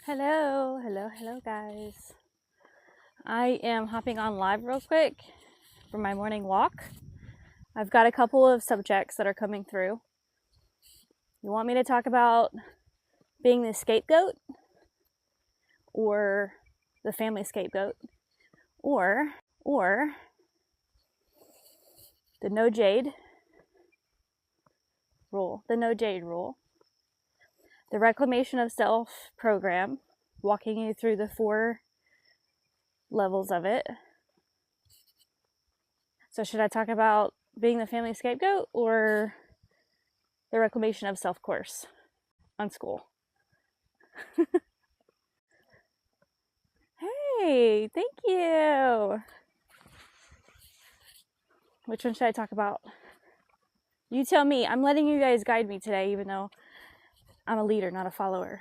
Hello guys. I am hopping on live real quick for my morning walk. I've got a couple of subjects that are coming through. You want me to talk about being the scapegoat or the family scapegoat or the no jade rule, the Reclamation of Self program, walking you through the 4 levels of it. So should I talk about being the family scapegoat or the Reclamation of Self course on school? Hey, thank you. Which one should I talk about? You tell me. I'm letting you guys guide me today, even though I'm a leader, not a follower.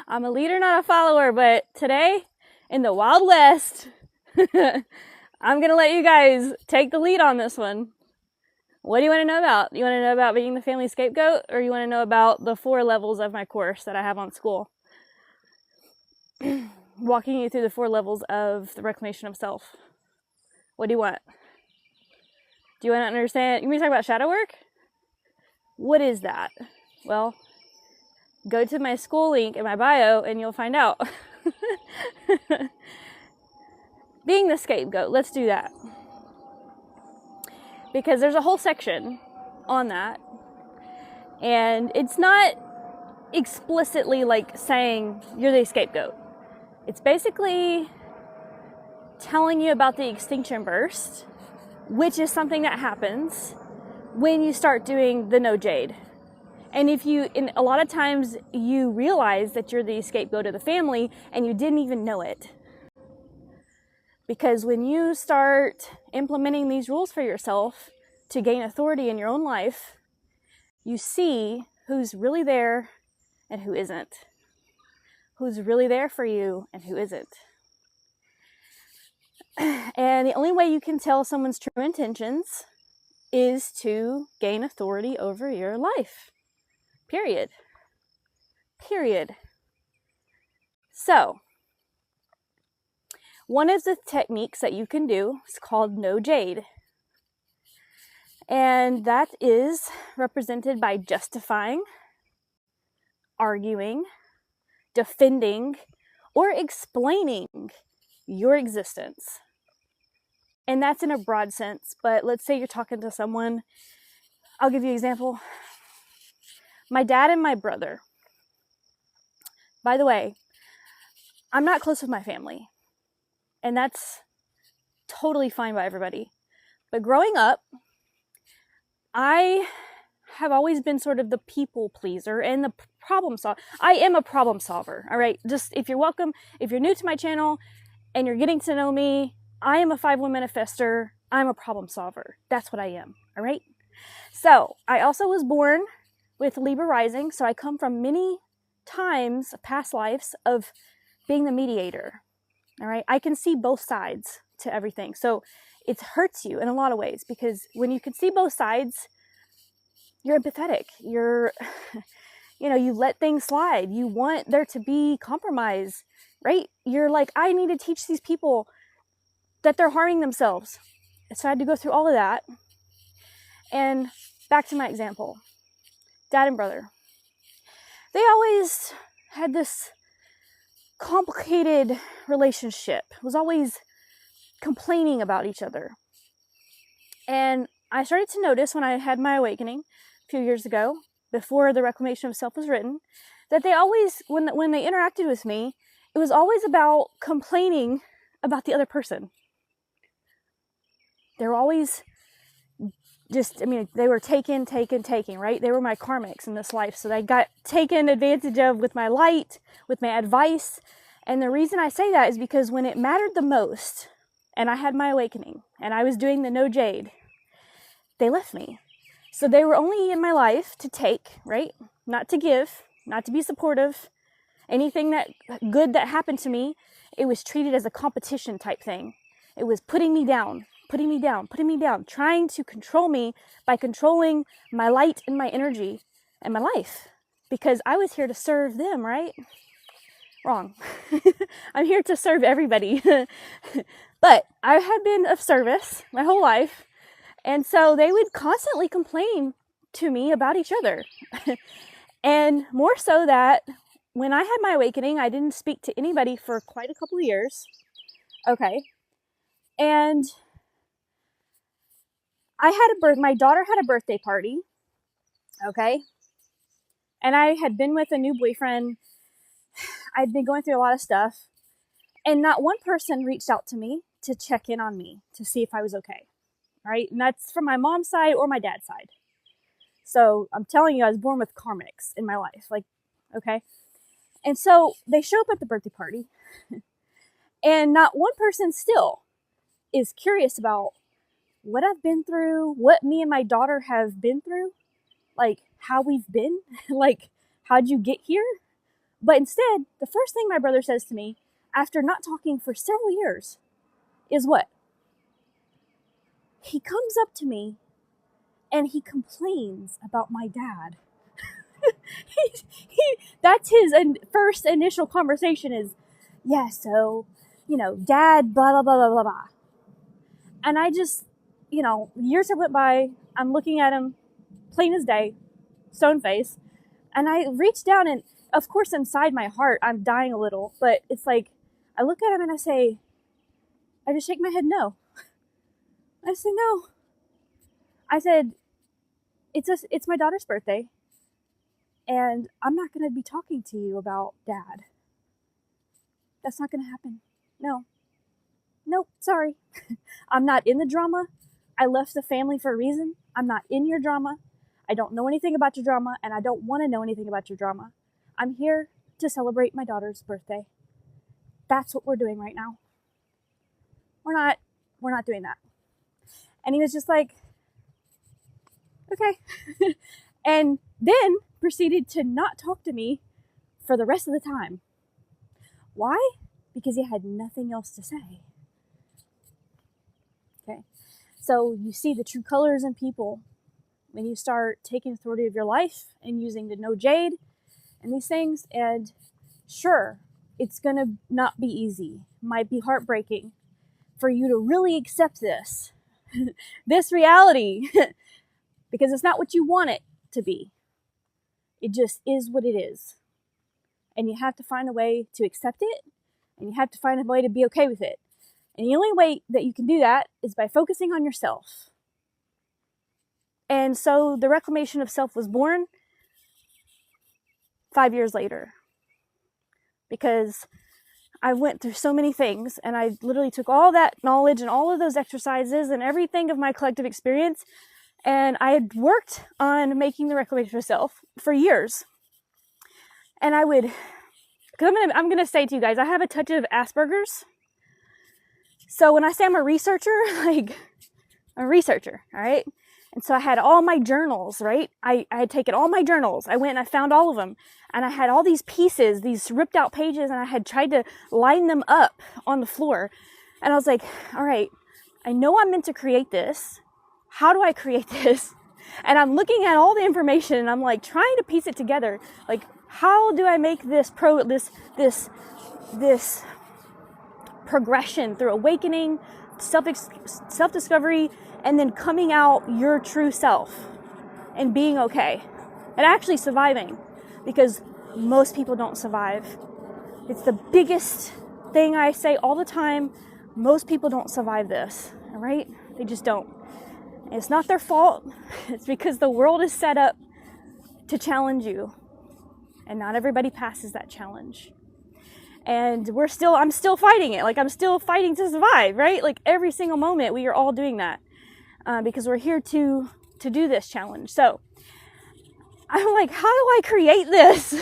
I'm a leader, not a follower, but today, in the Wild West, I'm going to let you guys take the lead on this one. What do you want to know about? You want to know about being the family scapegoat, or you want to know about the 4 levels of my course that I have on school? Walking you through the 4 levels of the Reclamation of Self. What do you want? Do you want to understand? You want me to talk about shadow work? What is that? Well, go to my school link in my bio and you'll find out. Being the scapegoat, let's do that. Because there's a whole section on that. And it's not explicitly like saying you're the scapegoat. It's basically telling you about the extinction burst, which is something that happens when you start doing the no jade. And a lot of times you realize that you're the scapegoat of the family and you didn't even know it. Because when you start implementing these rules for yourself to gain authority in your own life, you see who's really there and who isn't. Who's really there for you and who isn't. And the only way you can tell someone's true intentions is to gain authority over your life. Period. So, one of the techniques that you can do is called no jade. And that is represented by justifying, arguing, defending, or explaining your existence. And that's in a broad sense, but let's say you're talking to someone. I'll give you an example. My dad and my brother. By the way, I'm not close with my family, and that's totally fine by everybody. But growing up, I have always been sort of the people pleaser and the problem solver. I am a problem solver, all right? Just if you're welcome, if you're new to my channel and you're getting to know me, I am a 5-1 manifester. I'm a problem solver. That's what I am, all right? So I also was born with Libra rising, so I come from many times, past lives, of being the mediator, all right? I can see both sides to everything. So it hurts you in a lot of ways, because when you can see both sides, you're empathetic. You let things slide. You want there to be compromise, right? You're like, I need to teach these people that they're harming themselves. So I had to go through all of that. And back to my example. Dad and brother. They always had this complicated relationship. It was always complaining about each other. And I started to notice when I had my awakening a few years ago, before the Reclamation of Self was written, that they always, when they interacted with me, it was always about complaining about the other person. They were always they were taken, right? They were my karmics in this life. So they got taken advantage of with my light, with my advice. And the reason I say that is because when it mattered the most, and I had my awakening, and I was doing the no jade, they left me. So they were only in my life to take, right? Not to give, not to be supportive. Anything that good that happened to me, it was treated as a competition type thing. It was putting me down, trying to control me by controlling my light and my energy and my life, because I was here to serve them, right? Wrong. I'm here to serve everybody. But I had been of service my whole life. And so they would constantly complain to me about each other. And more so that when I had my awakening, I didn't speak to anybody for quite a couple of years. Okay. And my daughter had a birthday party. Okay. And I had been with a new boyfriend. I'd been going through a lot of stuff. And not one person reached out to me to check in on me to see if I was okay. Right? And that's from my mom's side or my dad's side. So I'm telling you, I was born with karmics in my life. Like, okay. And so they show up at the birthday party. And not one person still is curious about what I've been through, what me and my daughter have been through, like how we've been, like how'd you get here? But instead, the first thing my brother says to me after not talking for several years is what? He comes up to me and he complains about my dad. That's his first initial conversation is, yeah, so, dad, blah, blah, blah, blah, blah, blah. And I just, years have went by, I'm looking at him, plain as day, stone face, and I reach down and, of course, inside my heart, I'm dying a little, but it's like, I look at him and I just shake my head no. I say, no. I said, it's my daughter's birthday, and I'm not going to be talking to you about dad. That's not going to happen. No. Nope, sorry. I'm not in the drama. I left the family for a reason. I'm not in your drama. I don't know anything about your drama, and I don't want to know anything about your drama. I'm here to celebrate my daughter's birthday. That's what we're doing right now. We're not doing that. And he was just like, okay. And then proceeded to not talk to me for the rest of the time. Why? Because he had nothing else to say. Okay. So you see the true colors in people when you start taking authority of your life and using the no jade and these things. And sure, it's going to not be easy. Might be heartbreaking for you to really accept this, this reality, because it's not what you want it to be. It just is what it is. And you have to find a way to accept it, and you have to find a way to be okay with it. And the only way that you can do that is by focusing on yourself. And so the Reclamation of Self was born 5 years later, because I went through so many things, and I literally took all that knowledge and all of those exercises and everything of my collective experience, and I had worked on making the Reclamation of Self for years. And I would, because I'm gonna say to you guys, I have a touch of Asperger's. So when I say I'm a researcher, like, I'm a researcher, all right? And so I had all my journals, right? I had taken all my journals. I went and I found all of them. And I had all these pieces, these ripped out pages, and I had tried to line them up on the floor. And I was like, all right, I know I'm meant to create this. How do I create this? And I'm looking at all the information, and I'm like trying to piece it together. Like, how do I make this progression through awakening, self-discovery, and then coming out your true self and being okay and actually surviving, because most people don't survive. It's the biggest thing I say all the time. Most people don't survive this, all right? They just don't. And it's not their fault. It's because the world is set up to challenge you, and not everybody passes that challenge. And I'm still fighting it. Like, I'm still fighting to survive, right? Like, every single moment we are all doing that, because we're here to do this challenge. So I'm like, how do I create this?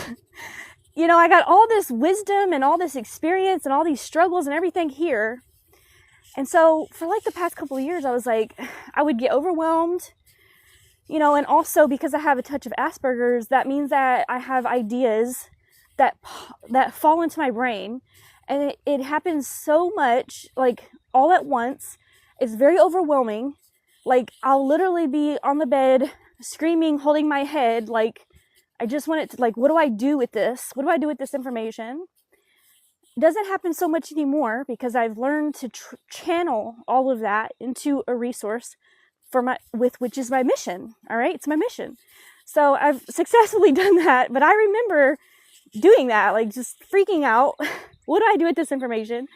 I got all this wisdom and all this experience and all these struggles and everything here. And so for like the past couple of years, I was like, I would get overwhelmed, and also because I have a touch of Asperger's, that means that I have ideas that fall into my brain, and it happens so much, like all at once. It's very overwhelming. Like, I'll literally be on the bed screaming, holding my head, like, I just want it to, like, what do I do with this? What do I do with this information? doesn't happen so much anymore because I've learned to channel all of that into a resource for which is my mission. All right, it's my mission. So I've successfully done that, but I remember doing that, like just freaking out. What do I do with this information?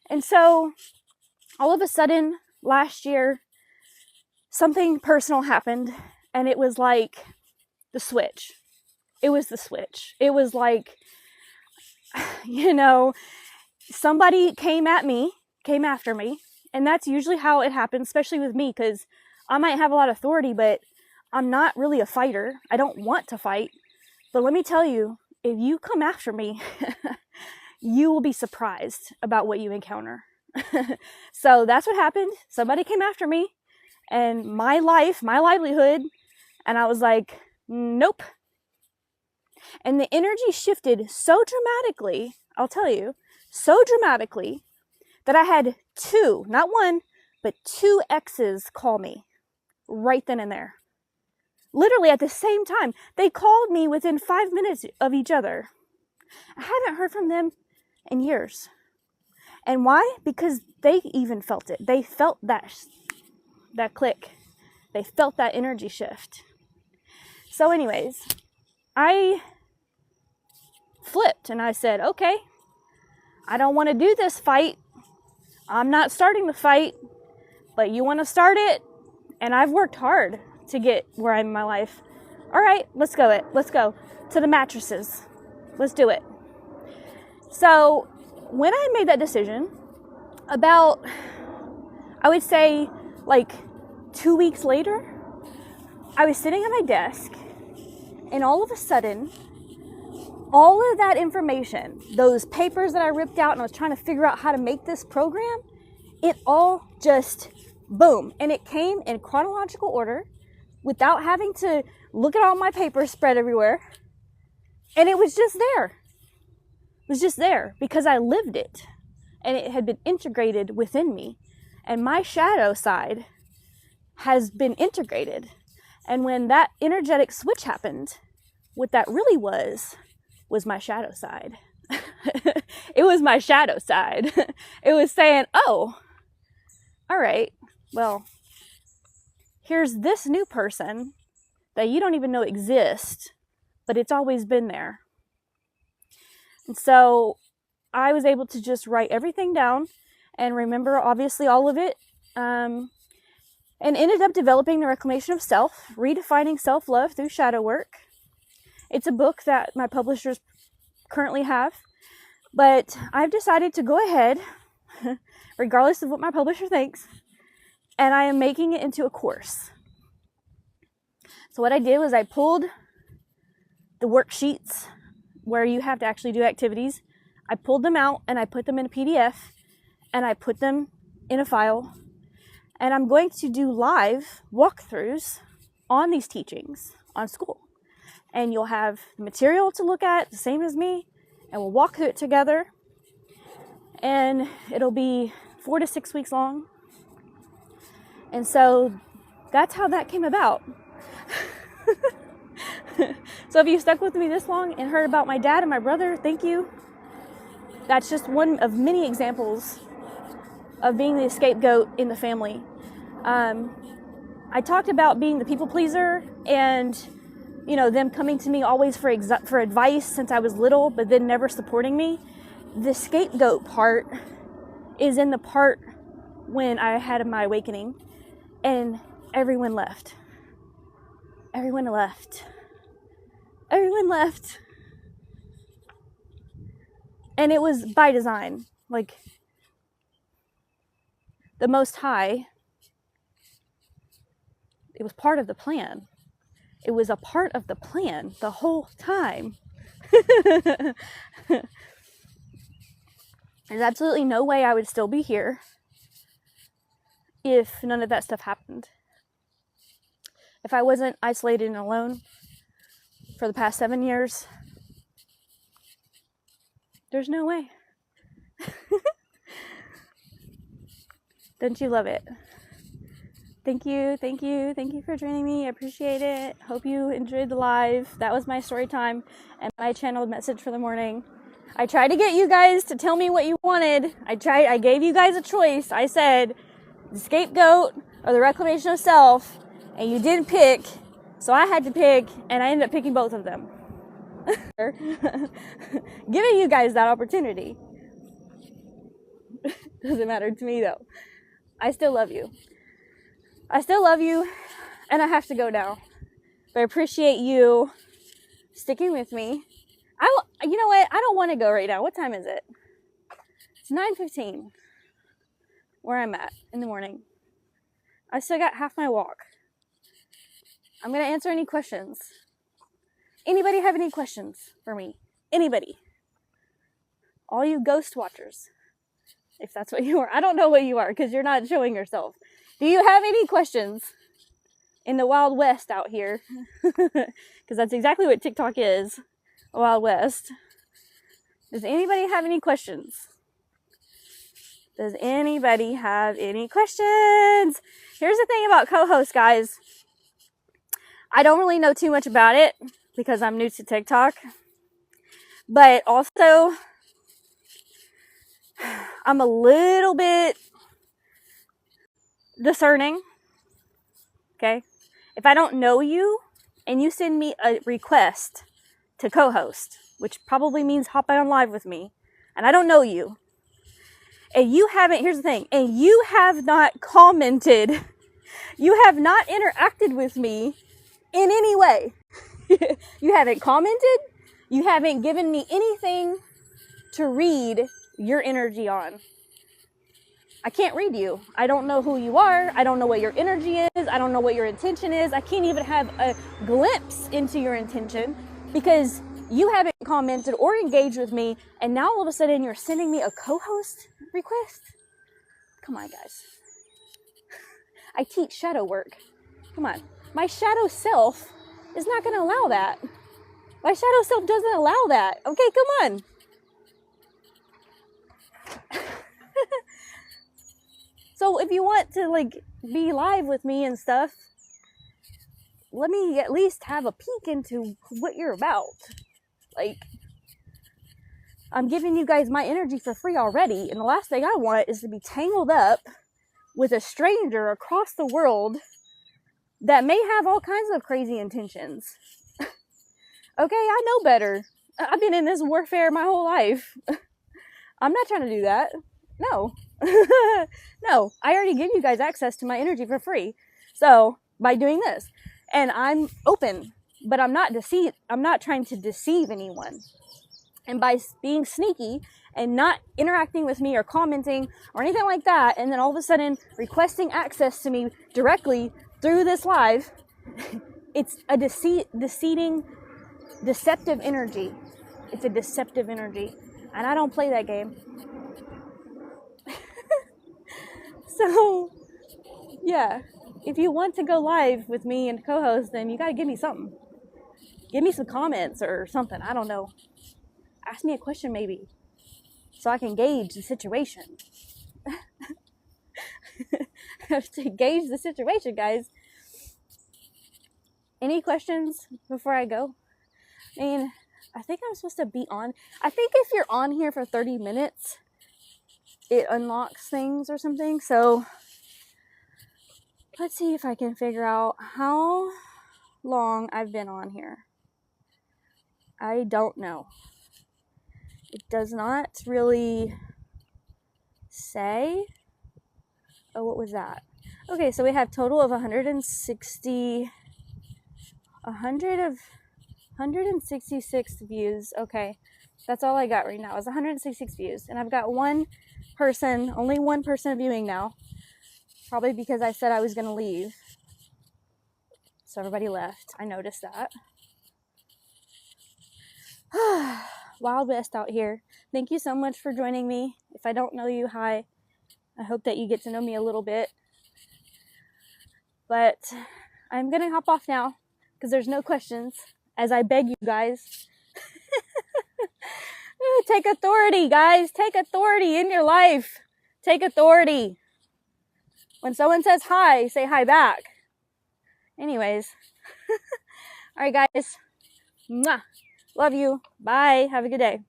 And so all of a sudden last year, something personal happened, and it was like the switch. It was the switch. It was like, somebody came after me. And that's usually how it happens, especially with me, because I might have a lot of authority, but I'm not really a fighter. I don't want to fight. But let me tell you, if you come after me, you will be surprised about what you encounter. So that's what happened. Somebody came after me and my life, my livelihood. And I was like, nope. And the energy shifted so dramatically, I'll tell you, so dramatically, that I had two, not one, but two exes call me right then and there. Literally at the same time. They called me within 5 minutes of each other. I haven't heard from them in years. And why? Because they even felt it. They felt that click. They felt that energy shift. So anyways, I flipped and I said, okay, I don't want to do this fight. I'm not starting the fight, but you want to start it? And I've worked hard to get where I'm in my life. All right, let's go. Let's go to the mattresses. Let's do it. So when I made that decision, about, I would say like 2 weeks later, I was sitting at my desk, and all of a sudden, all of that information, those papers that I ripped out and I was trying to figure out how to make this program, it all just boom. And it came in chronological order without having to look at all my papers spread everywhere. And it was just there. It was just there because I lived it and it had been integrated within me. And my shadow side has been integrated. And when that energetic switch happened, what that really was my shadow side. It was my shadow side. It was saying, oh, all right, well, here's this new person that you don't even know exists, but it's always been there. And so I was able to just write everything down and remember, obviously, all of it. And ended up developing the Reclamation of Self, redefining self-love through shadow work. It's a book that my publishers currently have, but I've decided to go ahead, regardless of what my publisher thinks, and I am making it into a course. So what I did was I pulled the worksheets where you have to actually do activities. I pulled them out and I put them in a PDF and I put them in a file. And I'm going to do live walkthroughs on these teachings on school. And you'll have material to look at, the same as me, and we'll walk through it together. And it'll be 4 to 6 weeks long. And so that's how that came about. So if you stuck with me this long and heard about my dad and my brother, thank you. That's just one of many examples of being the scapegoat in the family. I talked about being the people pleaser and, them coming to me always for advice since I was little, but then never supporting me. The scapegoat part is in the part when I had my awakening and everyone left. Everyone left. Everyone left. And it was by design. Like, the Most High, it was part of the plan. It was a part of the plan the whole time. There's absolutely no way I would still be here if none of that stuff happened. If I wasn't isolated and alone for the past 7 years, there's no way. Don't you love it? Thank you for joining me. I appreciate it. Hope you enjoyed the live. That was my story time and my channeled message for the morning. I tried to get you guys to tell me what you wanted. I gave you guys a choice. I said the scapegoat or the reclamation of self, and you didn't pick, so I had to pick, and I ended up picking both of them. Giving you guys that opportunity. Doesn't matter to me though. I still love you. I still love you, and I have to go now. But I appreciate you sticking with me. You know what? I don't want to go right now. What time is it? It's 9:15 where I'm at in the morning. I still got half my walk. I'm going to answer any questions. Anybody have any questions for me? Anybody? All you ghost watchers. If that's what you are. I don't know what you are because you're not showing yourself. Do you have any questions in the Wild West out here? Because that's exactly what TikTok is. Wild West. Does anybody have any questions? Does anybody have any questions? Here's the thing about co-host, guys. I don't really know too much about it because I'm new to TikTok. But also, I'm a little bit discerning. Okay? If I don't know you and you send me a request to co-host, which probably means hop on live with me, and I don't know you, and you haven't, here's the thing, and you have not commented, you have not interacted with me in any way. You haven't commented, you haven't given me anything to read your energy on. I can't read you. I don't know who you are. I don't know what your energy is. I don't know what your intention is. I can't even have a glimpse into your intention because you haven't commented or engaged with me, and now all of a sudden you're sending me a co-host request? Come on, guys. I teach shadow work. Come on. My shadow self is not going to allow that. My shadow self doesn't allow that. Okay, come on. So if you want to be live with me and stuff, let me at least have a peek into what you're about. I'm giving you guys my energy for free already, and the last thing I want is to be tangled up with a stranger across the world that may have all kinds of crazy intentions. Okay, I know better. I've been in this warfare my whole life. I'm not trying to do that. No. No, I already gave you guys access to my energy for free. So, by doing this, and I'm open, but I'm not trying to deceive anyone. And by being sneaky and not interacting with me or commenting or anything like that, and then all of a sudden requesting access to me directly through this live, it's a deceptive energy. It's a deceptive energy. And I don't play that game. So, yeah, if you want to go live with me and co-host, then you gotta give me something. Give me some comments or something. I don't know. Ask me a question maybe, so I can gauge the situation. I have to gauge the situation, guys. Any questions before I go? I mean, I think I'm supposed to be on. I think if you're on here for 30 minutes, it unlocks things or something. So let's see if I can figure out how long I've been on here. I don't know. It does not really say. Oh, what was that? Okay, so we have total of 166 views. Okay, that's all I got right now is 166 views. And I've got only one person viewing now. Probably because I said I was going to leave. So everybody left. I noticed that. Wild West out here. Thank you so much for joining me. If I don't know you, hi. I hope that you get to know me a little bit. But I'm going to hop off now because there's no questions, as I beg you guys. Take authority, guys. Take authority in your life. Take authority. When someone says hi, say hi back. Anyways. All right, guys. Mwah. Love you. Bye. Have a good day.